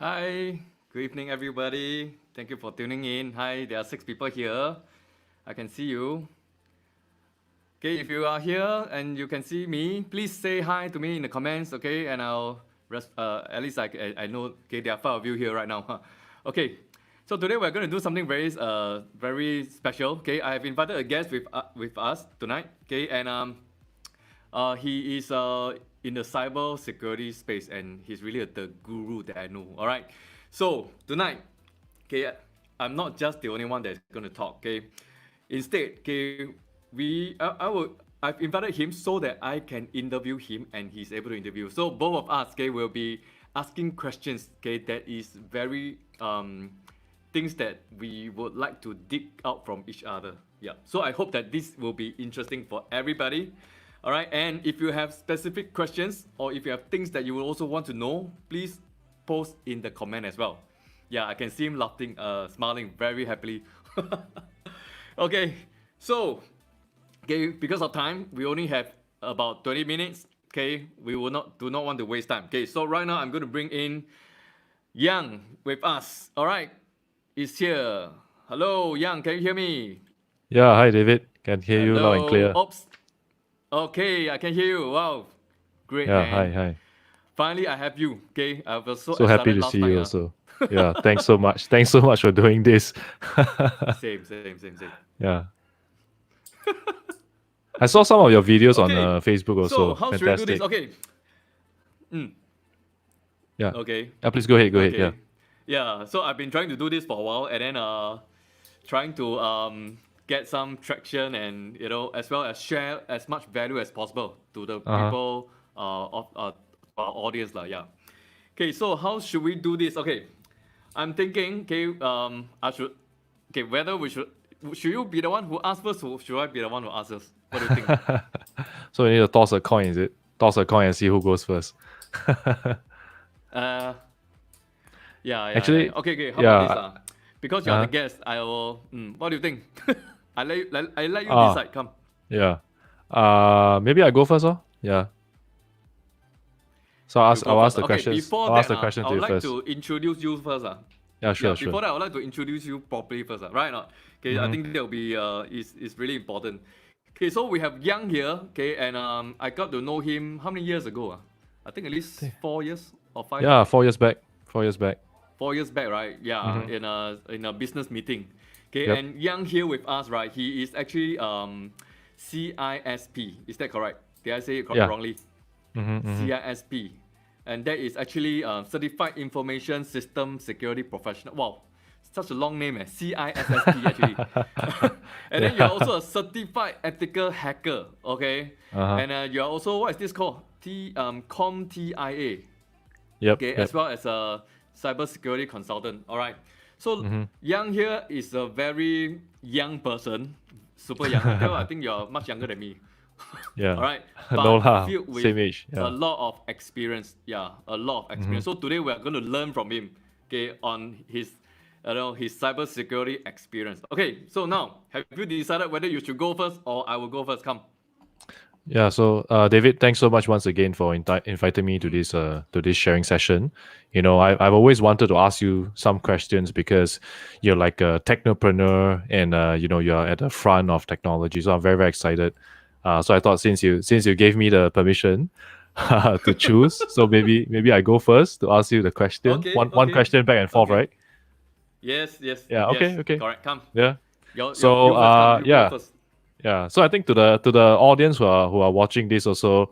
Hi, good evening, everybody. Thank you for tuning in. Hi, there are 6 people here. I can see you. Okay, if you are here and you can see me, please say hi to me in the comments, okay? And at least I know, okay, there are 5 of you here right now. Okay, so today we're going to do something very special, okay? I have invited a guest with us tonight, okay? And he is in the cyber security space, and he's really the guru that I know. All right. So tonight, okay, I'm not just the only one that's going to talk. Okay, instead, okay, I've invited him so that I can interview him, and he's able to interview. So both of us, okay, will be asking questions. Okay, that is very things that we would like to dig out from each other. Yeah. So I hope that this will be interesting for everybody. All right, and if you have specific questions or if you have things that you will also want to know, please post in the comment as well. Yeah, I can see him laughing, smiling very happily. Okay, so because of time, we only have about 20 minutes. Okay, we do not want to waste time. Okay, so right now I'm going to bring in Yang with us. All right, he's here. Hello, Yang, can you hear me? Yeah, hi David. Can hear you loud and Hello. clear. Oops. Okay, I can hear you. Wow, great Yeah, hi, man. hi. Finally, I have you. Okay, I was so So happy excited to last see night. you also. Yeah, thanks so much. Thanks so much for doing this. Same. Yeah. I saw some of your videos on Okay, Facebook so also. how should we do this? Fantastic. Okay, mm, Yeah. okay, Yeah, please go ahead. Go ahead. Yeah. okay. Yeah, so I've been trying to do this for a while, and then trying to get some traction, and as well as share as much value as possible to the Uh-huh. people of our audience lah. Yeah. Okay, so how should we do this? Okay, I'm thinking. Okay, I should. Okay, whether we should you be the one who asks first, or should I be the one who asks first? What do you think? So we need to toss a coin, is it? Toss a coin and see who goes first. Uh, yeah. Actually, Okay. How about this yeah. lah? Because you're the Uh, guest, I will. What do you think? I let you ah, decide. Come. yeah. Maybe I go first, oh? Yeah. So You go I'll ask first. the Okay. questions. Before I'll ask that, the question I to would you like first. to introduce you first. Yeah, Yeah. sure, Before sure. that, I would like to introduce you properly first. Right or not? Okay. I Mm-hmm. think that will be is really important. Okay. So we have Yang here. Okay. And I got to know him how many years ago? I think at least 4 years or 5. Yeah, 4 years back. 4 years back. 4 years back, right? Yeah, Mm-hmm. in a business meeting. Okay, Yep. and Yang here with us, right? He is actually CISP. Is that correct? Did I say it Yeah. wrongly? Mm-hmm, mm-hmm. CISP, and that is actually Certified Information System Security Professional. Wow, such a long name, CISSP actually. And then you're Yeah. also a certified ethical hacker. Okay, Uh-huh. and you're also, what is this called? CompTIA. Yep. Okay, Yep. as well as a cybersecurity consultant. All right. So Mm-hmm. Yang here is a very young person, super young. I think you're much younger than me. All Yeah. right, No but lah. filled with Same age. a Yeah. lot of experience. Yeah, a lot of Mm-hmm. experience. So today we are going to learn from him. Okay, on his cybersecurity experience. Okay, so now have you decided whether you should go first or I will go first? Come. Yeah. So, David, thanks so much once again for inviting me to this sharing session. I've always wanted to ask you some questions because you're like a technopreneur and you're at the front of technology. So I'm very very excited. So I thought since you gave me the permission to choose, so maybe I go first to ask you the question. Okay, One okay, question back and forth, okay. right? Yeah. Yes. Okay. Correct. Come. Yeah. You So first. Come. You go yeah. first. Yeah, so I think to the audience who are watching this also,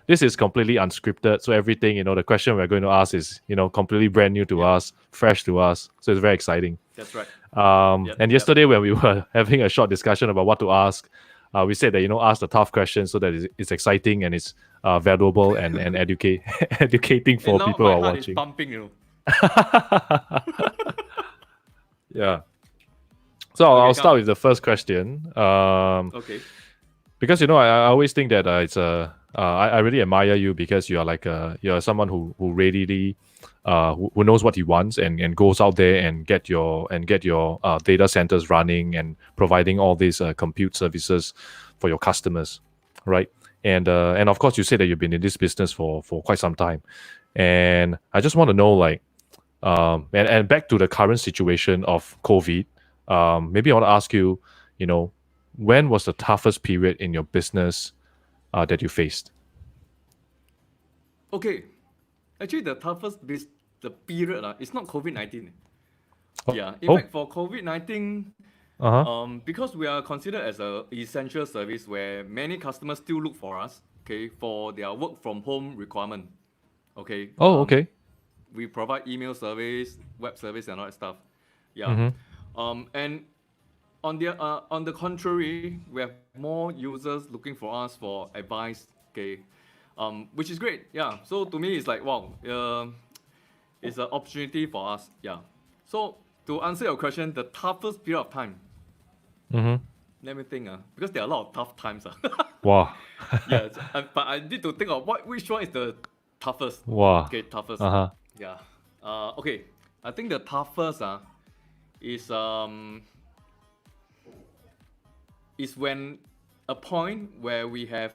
this is completely unscripted. So everything the question we're going to ask is completely brand new to Yep. us, fresh to us. So it's very exciting. That's right. And Yep. yesterday when we were having a short discussion about what to ask, we said that ask the tough questions so that it's exciting and it's valuable and educating And for now people who my are heart is watching. pumping. Yeah. So Okay, I'll start come. with the first question. Okay. Because I always think that I really admire you because you're someone who readily who knows what he wants and goes out there and get your data centers running and providing all these compute services for your customers, right? And of course you said that you've been in this business for quite some time, and I just want to know, like, And back to the current situation of COVID, maybe I want to ask you, when was the toughest period in your business that you faced? Okay, actually the toughest the period it's not COVID-19. Oh, Yeah, in oh, fact for COVID-19, uh-huh. because we are considered as a essential service where many customers still look for us, okay, for their work from home requirement. Okay, Oh, okay. we provide email service, web service, and all that stuff. Yeah, Mm-hmm. and on the contrary, we have more users looking for us for advice. Okay, which is great. Yeah, so to me it's like wow, it's an opportunity for us. Yeah, so to answer your question, the toughest period of time. Mm-hmm. Let me think. Because there are a lot of tough times. Wow. Yeah, but I need to think of which one is the toughest. Wow. Okay, toughest. Uh-huh. Yeah. Okay. I think the toughest is is when a point where we have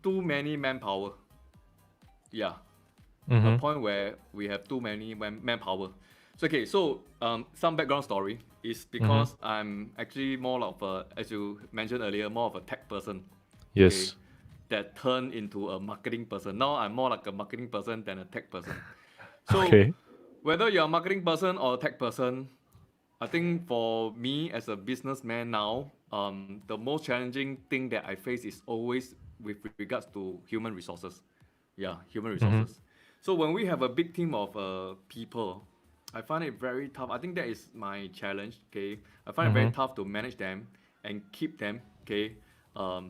too many manpower. Yeah. A Mm-hmm. point where we have too many manpower. So okay, so some background story is Mm-hmm. because I'm actually more of a, as you mentioned earlier, more of a tech person. Okay, Yes. that turned into a marketing person. Now I'm more like a marketing person than a tech person. So Okay. whether you're a marketing person or a tech person, I think for me as a businessman now, the most challenging thing that I face is always with regards to human resources. Yeah, human Mm-hmm. resources. So when we have a big team of people, I find it very tough. I think that is my challenge. Okay, I find it very Mm-hmm. tough to manage them and keep them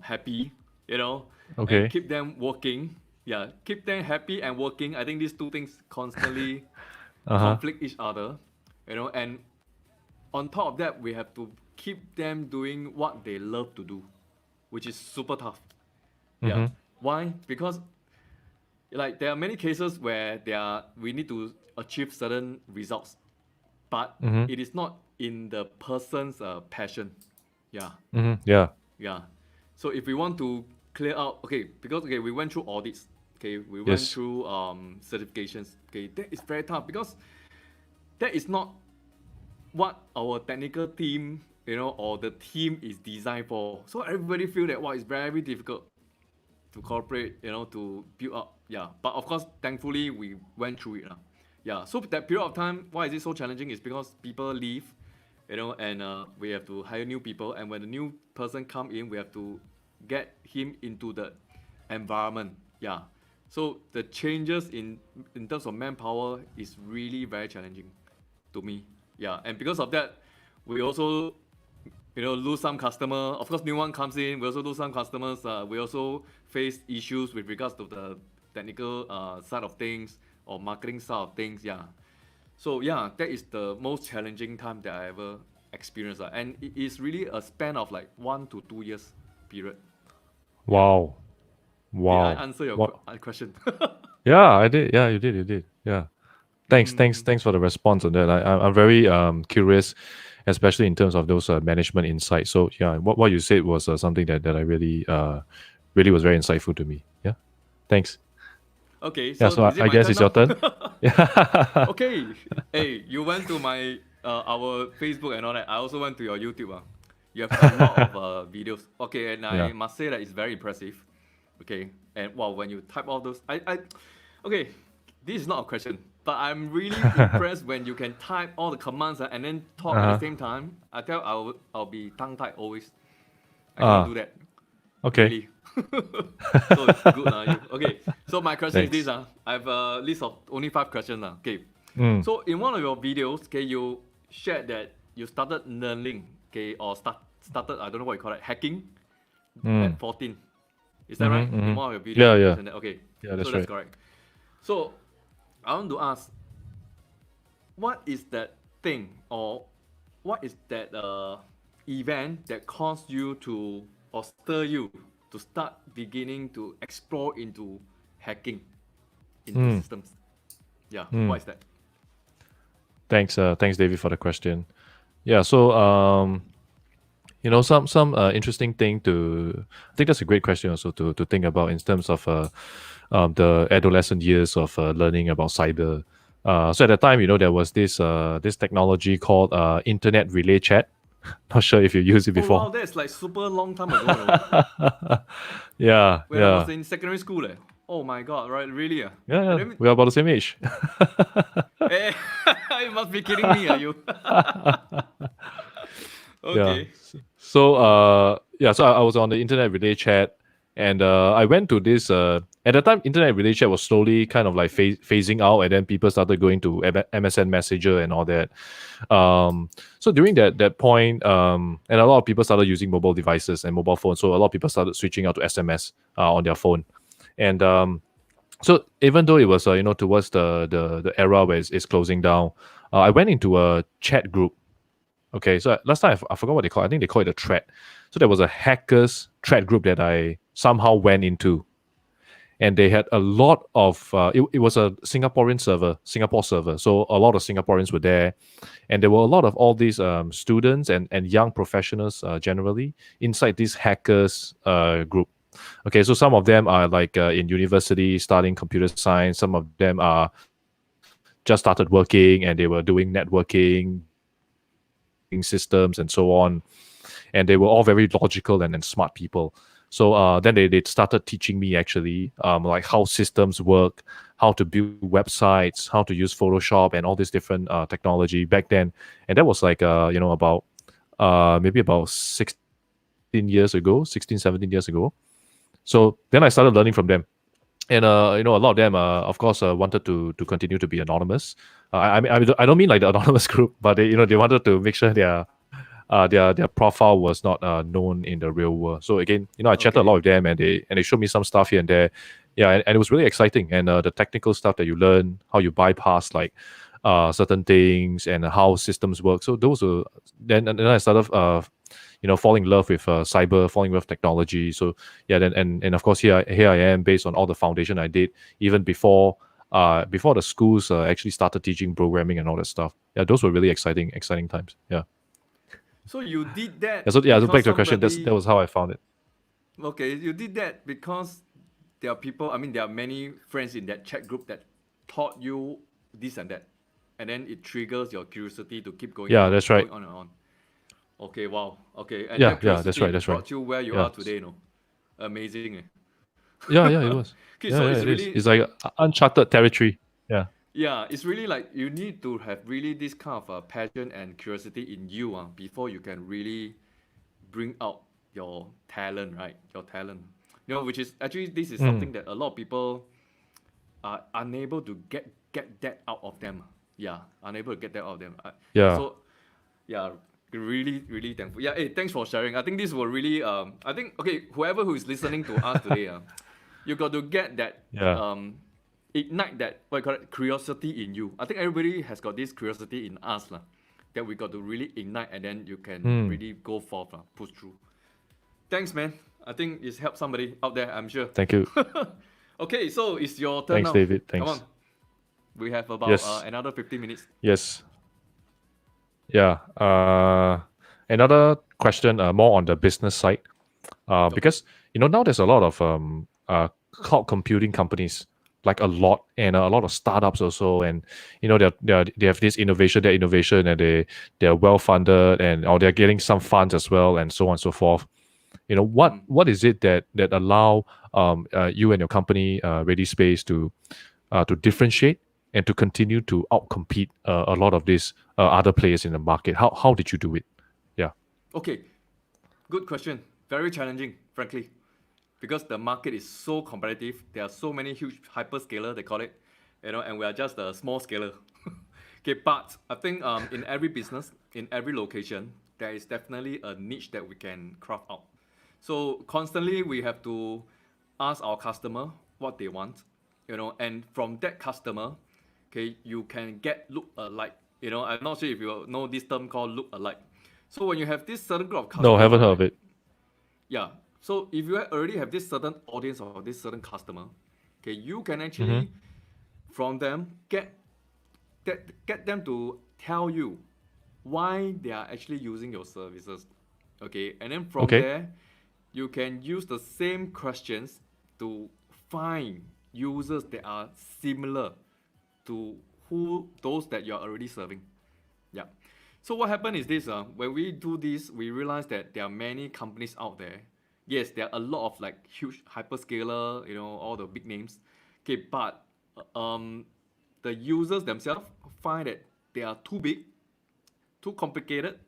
happy. And Okay. keep them working. Yeah, keep them happy and working. I think these two things constantly Uh-huh. conflict each other. And on top of that, we have to keep them doing what they love to do, which is super tough. Yeah. Mm-hmm. Why? Because like there are many cases where we need to achieve certain results, but Mm-hmm. it is not in the person's passion. Yeah. Mm-hmm. Yeah. Yeah. So if we want to clear out, okay, because okay, we went through audits, okay, we went Yes. through certifications, okay, that is very tough because that is not what our technical team, or the team is designed for. So everybody feel that wow, it's very difficult to cooperate, to build up. Yeah. But of course, thankfully we went through it. Yeah. So that period of time, why is it so challenging? Is because people leave, and we have to hire new people. And when the new person come in, we have to get him into the environment. Yeah. So the changes in terms of manpower is really very challenging to me. Yeah, and because of that, we also lose some customer. Of course, new one comes in. We also lose some customers. We also face issues with regards to the technical side of things or marketing side of things. Yeah. So yeah, that is the most challenging time that I ever experienced. And it is really a span of like 1 to 2 years period. Yeah. Wow. Did I Wow. answer your What? question? Yeah, I did. Yeah, you did. You did. Yeah. Thanks. Thanks. Mm, Thanks for the response on that. I'm very curious, especially in terms of those management insights. So yeah, what you said was something that I really really was very insightful to me. Yeah. Thanks. okay, Yeah. so So I, is it I my guess turn it's your now? turn. Yeah. Okay. Hey, you went to my our Facebook and all that. I also went to your YouTube. You have a lot of videos. Okay, and Yeah. I must say that it's very impressive. Okay, and wow, when you type all those, okay, this is not a question, but I'm really impressed when you can type all the commands and then talk at the Uh-huh. same time. I tell I'll be tongue tied always. I cannot do Ah. that. Okay. Really. So good you. Okay. So my question is this Thanks. I have a list of only 5 questions Okay. Mm. So in one of your videos, okay, you shared that you started learning, okay, or started I don't know what you call it, hacking Mm. at 14. Is that right? Mm-hmm, In mm-hmm. one of your videos Yeah. you Yeah. mentioned that. Okay. Yeah. So That's that's right. correct. So I want to ask, what is that thing or what is that event that caused you to or stir you to start beginning to explore into hacking into Mm. systems? Yeah, Mm. what is that? Thanks. Thanks, David, for the question. Yeah. So some interesting thing to I think that's a great question also to think about in terms of the adolescent years of learning about cyber. So at the time, there was this technology called internet relay chat. Not sure if you used it Oh wow, before. that's like super long time ago, no? Yeah, When I was yeah, in secondary school, eh. Oh my god, right? Really? yeah, And yeah. then, We are about the same age. eh, you must be kidding me, are you? Yeah. Okay. So yeah, so I was on the internet relay chat, and I went to this. At the time, internet relay chat was slowly kind of like phasing out, and then people started going to MSN Messenger and all that. So during that point, and a lot of people started using mobile devices and mobile phones. So a lot of people started switching out to SMS on their phone, and so even though it was towards the era where it's closing down, I went into a chat group. Okay, so last time I forgot what they call it. I think they call it a thread. So there was a hackers thread group that I somehow went into, and they had a lot of. It was a Singapore server. So a lot of Singaporeans were there, and there were a lot of all these students and young professionals generally inside this hackers group. Okay, so some of them are like in university studying computer science. Some of them are just started working and they were doing networking, building systems, and so on. And they were all very logical and smart people. So then they started teaching me actually like how systems work, how to build websites, how to use Photoshop and all this different technology back then. And that was like about maybe about 16 years ago, 16, 17 years ago. So then I started learning from them. And a lot of them, of course, wanted to continue to be anonymous. I don't mean like the anonymous group, but they wanted to make sure their profile was not known in the real world. So again, I chatted a lot Okay. with them, and they showed me some stuff here and there. Yeah, and it was really exciting. And the technical stuff that you learn, how you bypass like certain things, and how systems work. So those were then I started falling in love with falling in love with technology. So yeah, then and of course here I am based on all the foundation I did even before the schools actually started teaching programming and all that stuff. Yeah, those were really exciting times. Yeah. So you did Yeah, that so because back to your question, that somebody. was how I found it. Okay, you did that because there are people. I mean, there are many friends in that chat group that taught you this and that, and then it triggers your curiosity to keep Yeah, that's right. going on and on. Okay, wow. Okay, and Yeah, that yeah, that's right, curiosity that's right. brought you where you Yeah. are today, no? Amazing, eh? Yeah, it was. Okay, Yeah, so yeah, it's it is. really, It's like uncharted territory. Yeah. yeah, it's really like you need to have really this kind of passion and curiosity in you before you can really bring out your talent, right? Your talent. Which is actually this is Mm. something that a lot of people are unable to get that out of them. Yeah, unable to get that out of them. Yeah. So yeah, really thankful. Yeah, hey, thanks for sharing. I think this will really I think okay, whoever who is listening to us today, you got to get that Yeah. ignite that what you call it, curiosity in you. I think everybody has got this curiosity in us that we got to really ignite and then you can Mm. really go forth push through. Thanks, man. I think it's helped somebody out there, I'm sure. Thank you. Okay, so it's your turn Thanks, now. David. Come on. Thanks. We have about Yes. another 15 minutes. Yes. Yeah. Another question, more on the business side. Okay. Because now there's a lot of cloud computing companies, like a lot, and a lot of startups also, and they have this innovation, that innovation, and they're well funded, and or they're getting some funds as well, and so on and so forth. What is it that allow you and your company Ready Space to differentiate and to continue to outcompete a lot of these other players in the market? How did you do it? Yeah. Okay. Good question. Very challenging, frankly, because the market is so competitive. There are so many huge hyperscaler, they call it, and we are just a small scaler. Okay, but I think in every business, in every location, there is definitely a niche that we can craft out. So constantly we have to ask our customer what they want, and from that customer, okay, you can get look alike. I'm not sure if you know this term called look alike. So when you have this certain group of No, haven't customer, heard right? of it. Yeah. So if you already have this certain audience or this certain customer, okay, you can Mm-hmm. actually from them get them to tell you why they are actually using your services. Okay, and then from Okay. there, you can use the same questions to find users that are similar to those that you're already serving. Yeah. So what happened is this, when we do this, we realize that there are many companies out there. Yes, there are a lot of like huge hyperscaler, all the big names. Okay, but the users themselves find that they are too big, too complicated,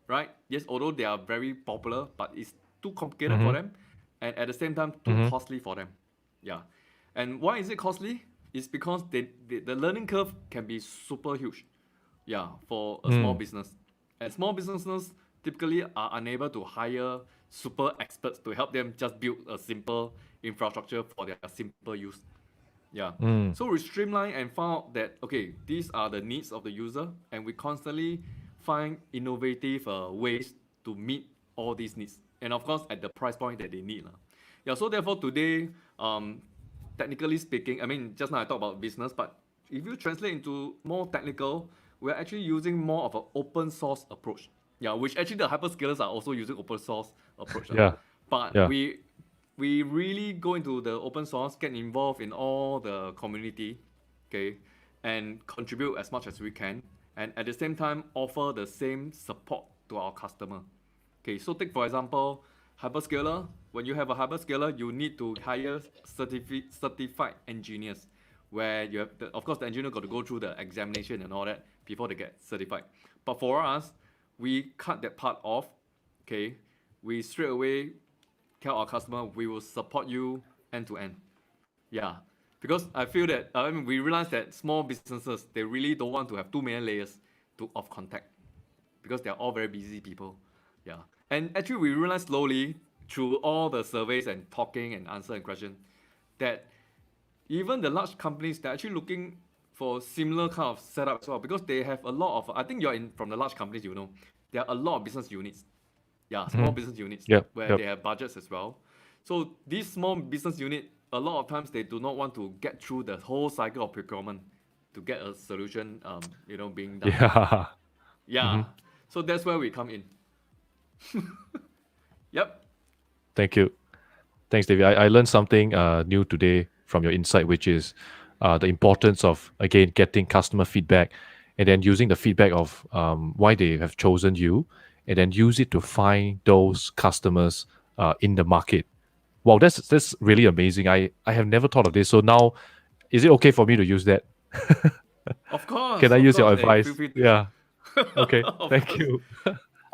right? Yes, although they are very popular, but it's too complicated for Mm-hmm. them, and at the same time too Mm-hmm. costly for them. Yeah, and why is it costly? It's because the learning curve can be super huge. Yeah, for a small Mm. business, and small businesses typically are unable to hire super experts to help them just build a simple infrastructure for their simple use. Yeah. Mm. So we streamline and found out that okay, these are the needs of the user, and we constantly find innovative ways to meet all these needs, and of course at the price point that they need. Yeah. So therefore today, technically speaking, I mean just now I talked about business, but if you translate into more technical, we're actually using more of an open source approach. Yeah, which actually the hyperscalers are also using open source approach. Yeah. But Yeah. we really go into the open source, get involved in all the community, okay, and contribute as much as we can, and at the same time offer the same support to our customer. Okay, so take for example, hyperscaler. When you have a hyperscaler, you need to hire certified engineers, where you have, of course, the engineer got to go through the examination and all that before they get certified. But for us, we cut that part off. Okay, we straight away tell our customer we will support you end to end. Yeah, because I feel that I mean we realize that small businesses they really don't want to have too many layers of contact because they're all very busy people. Yeah, and actually we realized slowly through all the surveys and talking and answering questions that even the large companies they're actually looking for similar kind of setup as well because they have a lot of I think you're in from the large companies there are a lot of business units. Yeah, small Mm-hmm. business units Yep. where Yep. they have budgets as well. So these small business unit, a lot of times they do not want to get through the whole cycle of procurement to get a solution, being done. Yeah. Mm-hmm. Yeah, so that's where we come in. Yep. Thank you. Thanks, David. I learned something new today from your insight, which is the importance of, again, getting customer feedback and then using the feedback of why they have chosen you and then use it to find those customers in the market. Wow, that's really amazing. I have never thought of this. So now, is it okay for me to use that? Can I Of use your course. Hey, feel advice? free to. Yeah. Okay. Of Thank course. you.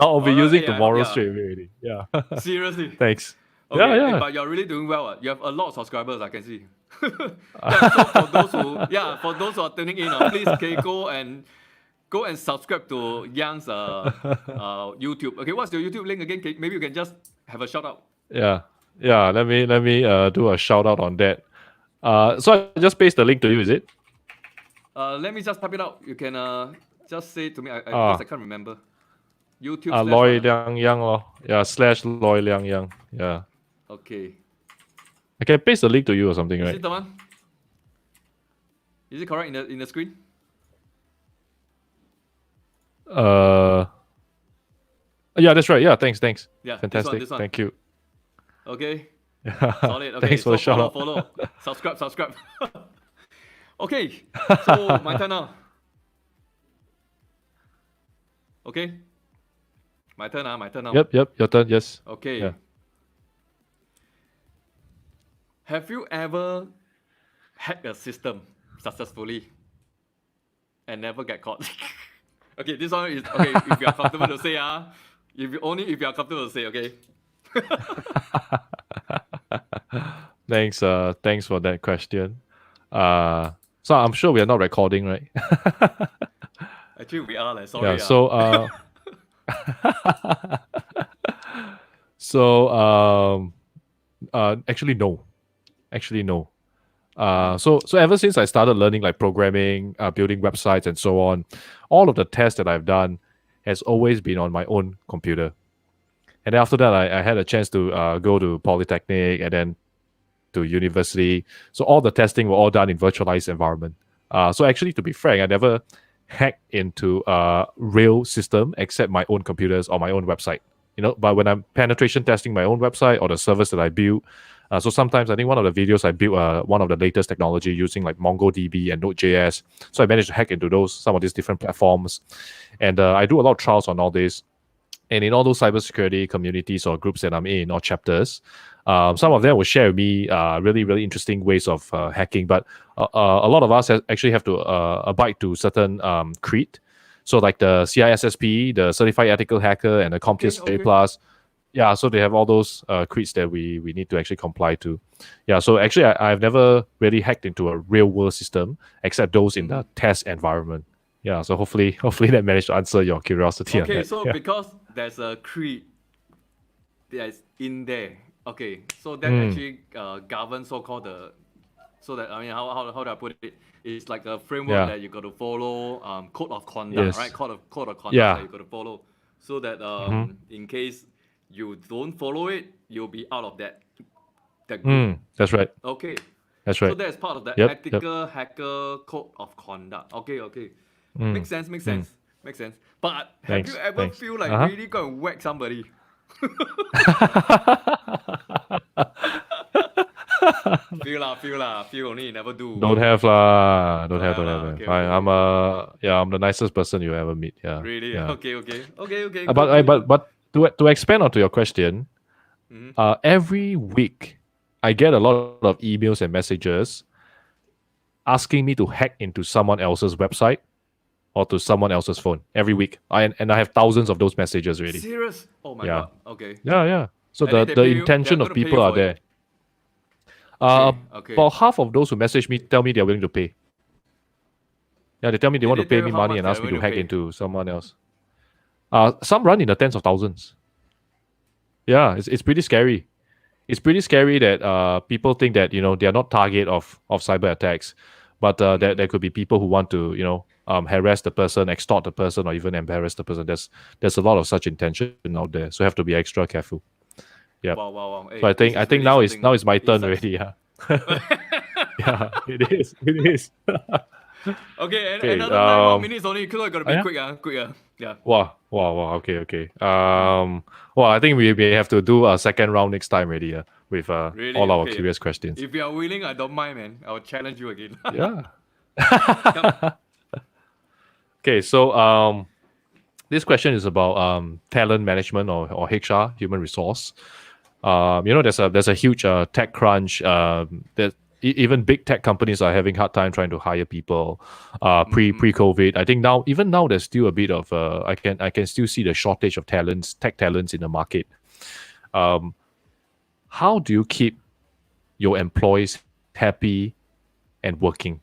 I'll be All right. using Hey, I hope, tomorrow yeah. straight away already. Yeah. Seriously. Thanks. Okay, Yeah. but you're really doing well. You have a lot of subscribers, I can see. Yeah, so for those who are tuning in, please okay, go and subscribe to Young's YouTube. Okay, what's your YouTube link again? Maybe you can just have a shout out. Yeah. Yeah. Let me do a shout out on that. So I just paste the link to you, is it? Let me just type it out. You can just say it to me. Ah. Because I can't remember. YouTube / Loy what, Liang Yang lor. Yeah, / Loy Liang Yang. Yeah. Okay. I can paste the link to you or something, Is right? it the one? Is it correct in the screen? Yeah, that's right. Yeah, thanks. Yeah, Fantastic. this one. Thank you. Okay. Yeah. Solid. Okay, Thanks for so the shout out. follow. Subscribe. Okay, so my turn now. Okay. My turn now. Yep, your turn, yes. Okay. Yeah. Have you ever hacked a system successfully and never get caught? Okay, this one is okay if you are comfortable to say if you are comfortable to say, okay. Thanks for that question. So I'm sure we are not recording, right? Actually we are like sorry. Yeah, so actually no. So ever since I started learning like programming, building websites and so on, all of the tests that I've done has always been on my own computer. And then after that, I had a chance to go to Polytechnic and then to university. So all the testing were all done in virtualized environment. So actually, to be frank, I never hacked into a real system except my own computers or my own website. But when I'm penetration testing my own website or the service that I build, So sometimes I think one of the videos I built one of the latest technology using like MongoDB and Node.js. So I managed to hack into some of these different platforms, and I do a lot of trials on all this. And in all those cybersecurity communities or groups that I'm in or chapters, some of them will share with me really, really interesting ways of hacking. But a lot of us actually have to abide to certain creed. So like the CISSP, the Certified Ethical Hacker, and the CompTIA Okay. Plus. Yeah, so they have all those creeds that we need to actually comply to. Yeah, so actually I've never really hacked into a real world system except those in the test environment. Yeah, so hopefully that managed to answer your curiosity on Okay, that. so Yeah. because there's a creed that's in there, okay, so that Mm, actually governs so-called so that, I mean, how do I put it? It's like a framework yeah. that you got to follow, code of conduct, right? Yes. Code of conduct that Yeah. you got to follow, so that Mm-hmm. in case you don't follow it, you'll be out of that group. That's right. Okay, That's so right. that's part of the Yep. Yep. ethical hacker code of conduct. Okay. Mm, Makes sense, mm. makes sense. But have you Thanks. ever Thanks. feel like Uh really go and whack somebody? huh. Feel only, you never do. Don't have lah. Don't Don't have. have Don't have. lah. Don't have. Okay, I, okay, I'm okay. I'm the nicest person you ever meet. Yeah. Really? Yeah. Okay. But Good. but to expand onto your question, Hmm. every week I get a lot of emails and messages asking me to hack into someone else's website or to someone else's phone every week. And I have thousands of those messages already. Serious? Oh my Yeah. god. Okay. Yeah, yeah. So And then the they're intention of gonna pay people you are for there. it. Okay. About half of those who message me tell me they're willing to pay. Yeah, they tell me they Did want they to pay tell me you how money much and they're ask me going to to hack pay? into someone else. Some run in the tens of thousands. Yeah, it's pretty scary. It's pretty scary that people think that they are not target of cyber attacks, but there could be people who want to harass the person, extort the person, or even embarrass the person. There's a lot of such intention out there, so have to be extra careful. Yeah. Wow. So Hey, I this think is really now something. it's my turn Insights. already. Yeah. Yeah, it is. It is. Okay, and Okay. another 9 more minutes only. You gotta be Yeah. quick. Yeah. Wow. Okay. Well, I think we may have to do a second round next time already. With Really? all our Okay. curious questions. If you are willing, I don't mind, man. I'll challenge you again. Yeah. Yep. Okay. So this question is about talent management or HR, human resource. There's a huge tech crunch. That even big tech companies are having hard time trying to hire people. Pre COVID, I think even now there's still a bit of I can still see the shortage of tech talents in the market. How do you keep your employees happy and working?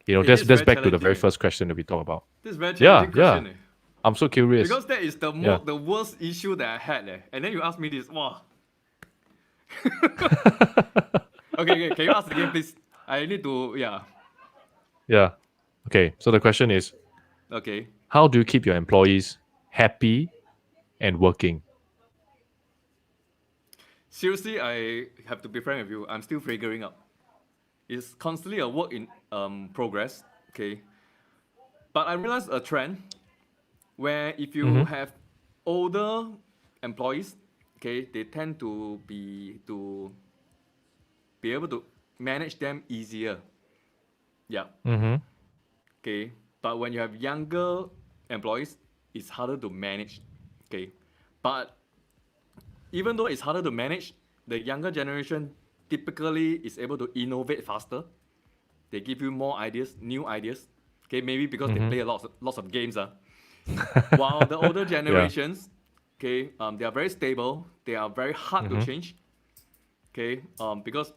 Hey, That's this is very back to the challenging. very first question that we talk about. This is very Yeah, challenging yeah. question. I'm so curious. Because that is Yeah. the worst issue that I had. And then you ask me this. Wow. Okay. Can you ask again, please? I need to, yeah. Yeah. Okay. So the question is, Okay. how do you keep your employees happy and working? Seriously, I have to be frank with you. I'm still figuring out. It's constantly a work in progress. Okay. But I realized a trend where if you have older employees, okay, they tend to be able to manage them easier. Yeah. Mm-hmm. Okay. But when you have younger employees, it's harder to manage. Okay. But even though it's harder to manage, the younger generation typically is able to innovate faster. They give you more ideas, new ideas. Okay, maybe because they play lots of games. While the older generations, okay, they are very stable. They are very hard to change. Okay, because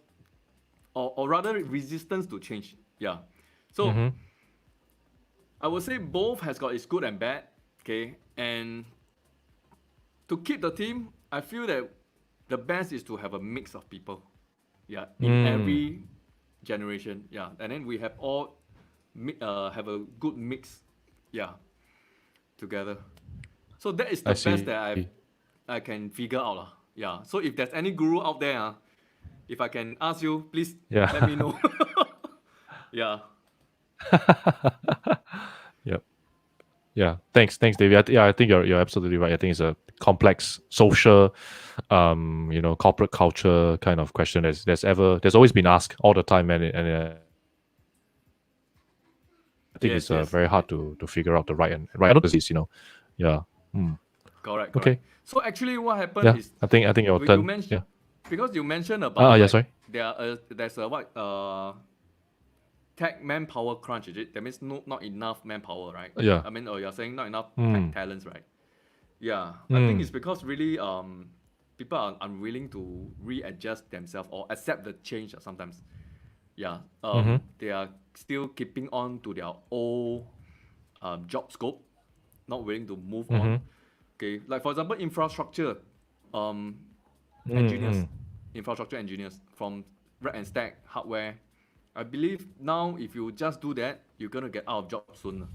or rather resistance to change. Yeah. So I would say both has got its good and bad. Okay, and to keep the team, I feel that the best is to have a mix of people. Yeah, in every generation. Yeah, and then we have all have a good mix. Yeah, together. So that is the I best see. that I can figure out. Yeah. So if there's any guru out there, if I can ask you, please Yeah. let me know. Yeah. Yep. Yeah, thanks, David. I think you're absolutely right. I think it's a complex social, corporate culture kind of question there's always been asked all the time, and I think it's Yes, yes, very hard to figure out the right answers. Yeah. Hmm. correct, correct. Okay. So actually, what happened Yeah. is I think your you turn. mentioned Yeah. because you mentioned about Yeah. like Sorry. there's a what tech manpower crunch, is it? That means not enough manpower, right? Yeah. I mean, or you're saying not enough Hmm. tech talents, right? Yeah, I think Hmm. it's because really people are unwilling to readjust themselves or accept the change sometimes. Yeah, Mm-hmm. they are still keeping on to their old job scope, not willing to move on. Mm-hmm. Okay, like for example, infrastructure um, Mm-hmm. engineers, infrastructure engineers from rack and stack hardware. I believe now if you just do that, you're gonna get out of job soon.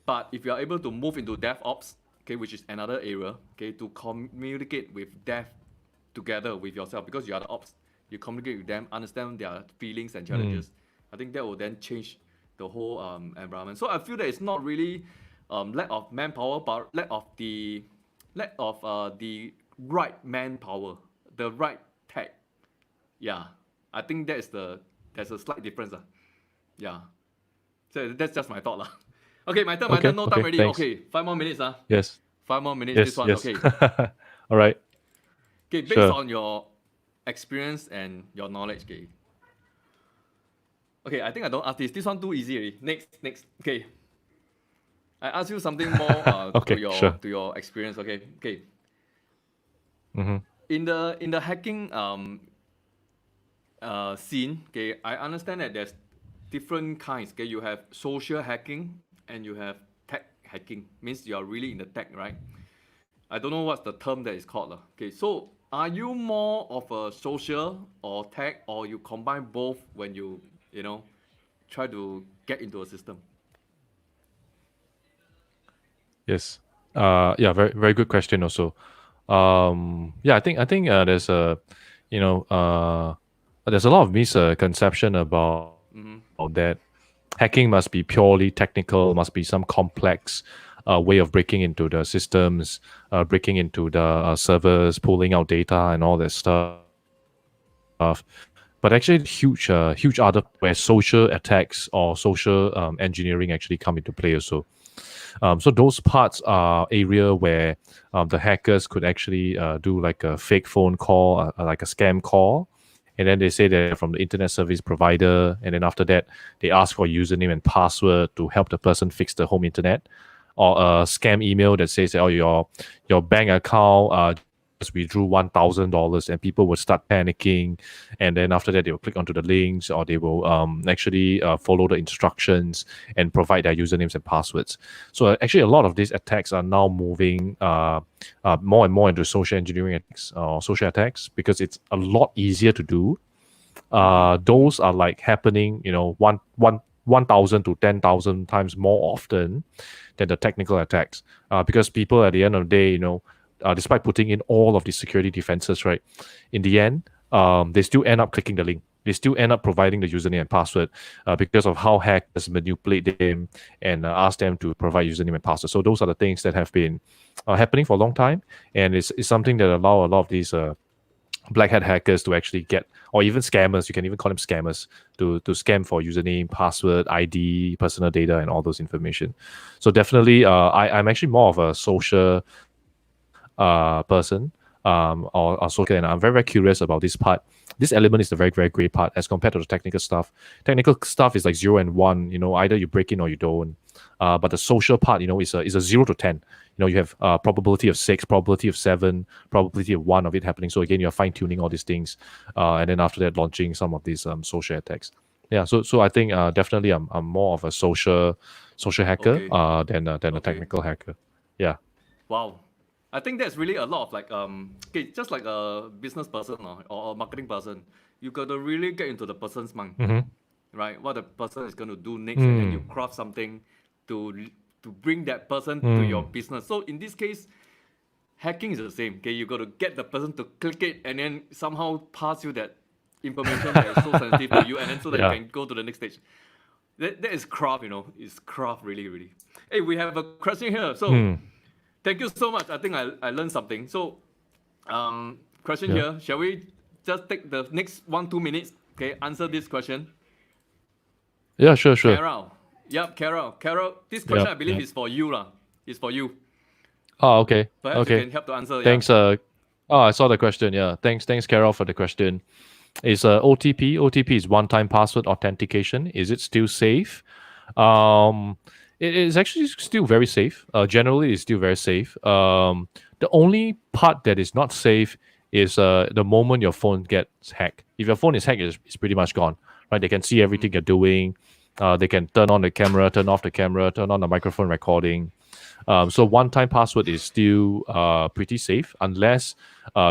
But if you are able to move into DevOps, okay, which is another area, okay, to communicate with dev together with yourself because you are the ops, you communicate with them, understand their feelings and Mm. challenges. I think that will then change the whole environment. So I feel that it's not really lack of manpower, but lack of the right manpower, the right tech. Yeah, I think there's a slight difference. Yeah, so that's just my thought lah. Okay, my turn, my turn. Okay. No time Okay. already. Thanks. Okay, 5 more minutes. Yes. 5 more minutes. This Yes. one. Yes. Okay. All right. Okay, based Sure. on your experience and your knowledge. Okay. Okay, I think I don't ask this. This one too easy already. Next. Okay. I ask you something more Okay. Sure. to your experience. Okay. Okay. Mm-hmm. In the hacking scene, okay, I understand that there's different kinds. Okay, you have social hacking and you have tech hacking. Means you are really in the tech, right? I don't know what's the term that is called. Okay, so are you more of a social or tech, or you combine both when you know, try to get into a system? Yes. Yeah. Very very good question. Also. Yeah. I think you know, uh, there's a lot of misconception about Mm-hmm. that hacking must be purely technical, must be some complex way of breaking into the systems, breaking into the servers, pulling out data, and all that stuff. But actually, huge other where social attacks or social engineering actually come into play also. So those parts are area where the hackers could actually do like a fake phone call, like a scam call, and then they say they're from the internet service provider, and then after that they ask for username and password to help the person fix the home internet, or a scam email that says, "Oh, your bank account just withdrew $1,000," and people will start panicking, and then after that they will click onto the links, or they will actually follow the instructions and provide their usernames and passwords. So actually, a lot of these attacks are now moving more and more into social engineering attacks or social attacks because it's a lot easier to do. Those are like happening, 1,000 to 10,000 times more often than the technical attacks. Because people at the end of the day, despite putting in all of the security defenses, right, in the end, they still end up clicking the link. They still end up providing the username and password because of how hackers manipulate them and ask them to provide username and password. So those are the things that have been happening for a long time, and it's something that allow a lot of these black hat hackers to actually get, or even scammers, you can even call them scammers, to scam for username, password, ID, personal data, and all those information. So definitely, I'm actually more of a social person, or social, and I'm very, very curious about this part. This element is the very, very great part as compared to the technical stuff. Technical stuff is like 0 and 1, either you break in or you don't. But the social part, is a 0 to 10. You have probability of 6, probability of 7, probability of 1 of it happening. So again, you're fine tuning all these things, and then after that, launching some of these social attacks. Yeah, so I think definitely I'm more of a social hacker Okay. than a Okay. technical hacker. Yeah. Wow. I think that's really a lot of like okay, just like a business person or a marketing person, you got to really get into the person's mind, Mm-hmm. right? What the person is going to do next, and then you Mm, craft something to to bring that person to your mm. business. So in this case, hacking is the same. Okay, you got to get the person to click it and then somehow pass you that information that is so sensitive to you, and then so that you Yeah. can go to the next stage. That is craft, It's craft, really, really. Hey, we have a question here. So thank you so much. I think I learned something. So question here. Shall we just take the next 1-2 minutes? Okay, answer this question. Yeah, sure. Carol. Yep, Carol. Carol, this question I believe is for you, lah. It's for you. Oh, okay. Perhaps you can help to answer. Thanks. I saw the question. Yeah. Thanks, Carol, for the question. Is OTP? OTP is one-time password authentication. Is it still safe? It is actually still very safe. Generally, it's still very safe. The only part that is not safe is the moment your phone gets hacked. If your phone is hacked, it's pretty much gone. Right? They can see everything you're doing. They can turn on the camera, turn off the camera, turn on the microphone recording. So one-time password is still pretty safe unless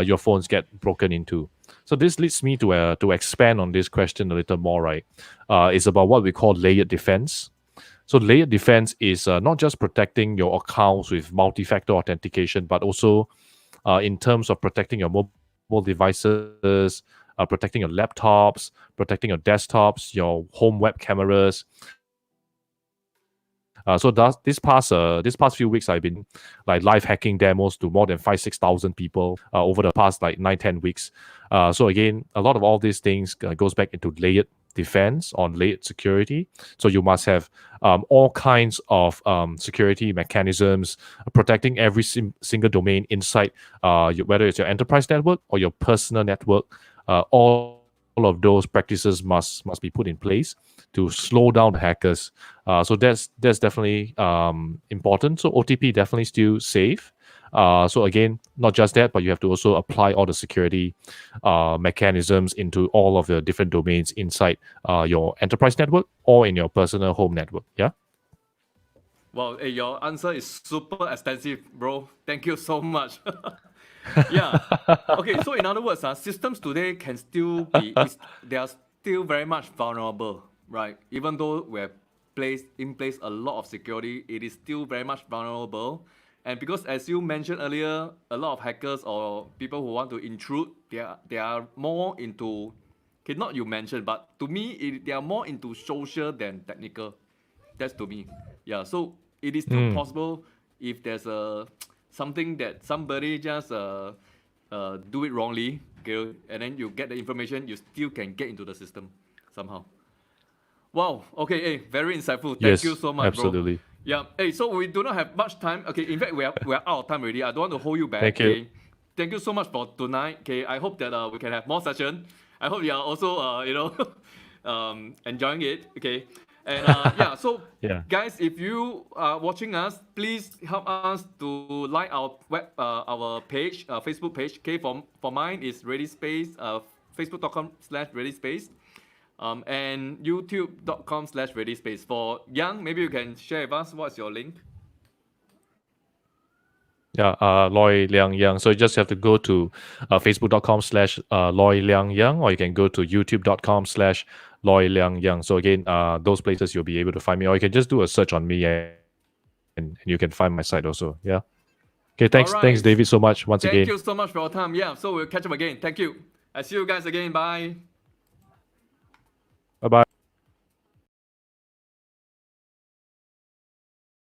your phones get broken into. So this leads me to expand on this question a little more. Right, it's about what we call layered defense. So layered defense is not just protecting your accounts with multi-factor authentication, but also in terms of protecting your mobile devices, protecting your laptops, protecting your desktops, your home web cameras. So this past few weeks, I've been like live hacking demos to more than 5,000-6,000 people over the past like 9-10 weeks. So again, a lot of all these things goes back into layered defense on layered security. So you must have all kinds of security mechanisms protecting every single domain inside, whether it's your enterprise network or your personal network. All of those practices must be put in place to slow down the hackers. So that's definitely important. So OTP definitely still safe. So again, not just that, but you have to also apply all the security mechanisms into all of the different domains inside your enterprise network or in your personal home network. Yeah. Wow, hey, your answer is super extensive, bro. Thank you so much. Yeah. Okay, so in other words, systems today can still be, they are still very much vulnerable, right? Even though we have placed in place a lot of security, it is still very much vulnerable. And because as you mentioned earlier, a lot of hackers or people who want to intrude, they are more into, okay, not you mentioned, but to me, they are more into social than technical. That's to me. Yeah, so it is still possible if there's something that somebody just do it wrongly, okay, and then you get the information, you still can get into the system somehow. Wow. Okay. Hey, very insightful. Thank you so much, absolutely. bro. Yeah. Hey, so we do not have much time. Okay. In fact, we are out of time already. I don't want to hold you back. Thank you. Okay? Thank you so much for tonight. Okay. I hope that we can have more session. I hope you are also enjoying it. Okay. And yeah, so guys, if you are watching us, please help us to like our our page, Facebook page. Okay, for mine is Ready Space, facebook.com/Ready Space, and youtube.com/Ready Space. For Yang, maybe you can share with us what's your link. Yeah, Loy Liang Yang. So you just have to go to facebook.com/Loy Liang Yang, or you can go to youtube.com/Loy Liang Yang. So again, those places you'll be able to find me, or you can just do a search on me and you can find my site also. Yeah. Okay, thanks David so much once again. Thank you so much for your time. Yeah, so we'll catch up again. Thank you. I see you guys again. Bye.